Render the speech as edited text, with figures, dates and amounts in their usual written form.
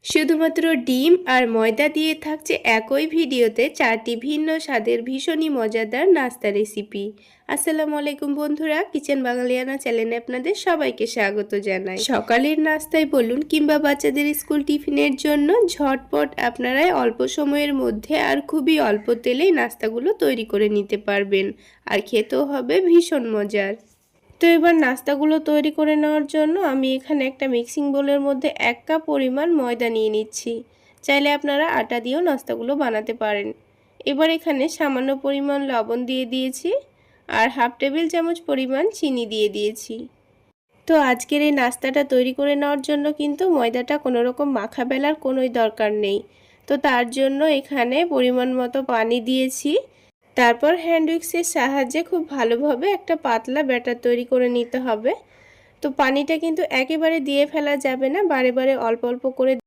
শুধুমাত্র ডিম আর ময়দা দিয়ে থাকছে একই ভিডিওতে 4টি ভিন্ন স্বাদের ভীষণই মজাদার নাস্তা রেসিপি। আসসালামু আলাইকুম বন্ধুরা, কিচেন বাঙালিয়ানা চ্যানেলে আপনাদের সবাইকে স্বাগত জানাই। সকালের নাস্তায় বলুন কিংবা বাচ্চাদের স্কুল টিফিনের জন্য ঝটপট আপনারাই অল্প সময়ের মধ্যে আর খুবই অল্প তেলেই নাস্তাগুলো তৈরি করে নিতে পারবেন, আর খেতেও হবে ভীষণ মজার। তো এবার নাস্তাগুলো তৈরি করে নেওয়ার জন্য আমি এখানে একটা মিক্সিং বোলের মধ্যে 1 কাপ পরিমাণ ময়দা নিয়ে নিচ্ছি। চাইলে আপনারা আটা দিয়েও নাস্তাগুলো বানাতে পারেন। এবার এখানে সামান্য পরিমাণ লবণ দিয়ে দিয়েছি আর হাফ টেবিল চামচ পরিমাণ চিনি দিয়ে দিয়েছি। তো আজকের এই নাস্তাটা তৈরি করে নেওয়ার জন্য কিন্তু ময়দাটা কোনো রকম মাখা বেলার কোনোই দরকার নেই। তো তার জন্য এখানে পরিমাণ মতো পানি দিয়েছি। তারপর হ্যান্ড উইক্সের সাহায্যে খুব ভালোভাবে একটা পাতলা ব্যাটার তৈরি করে নিতে হবে। তো পানিটা কিন্তু একেবারে দিয়ে ফেলা যাবে না, বারে বারে অল্প অল্প করে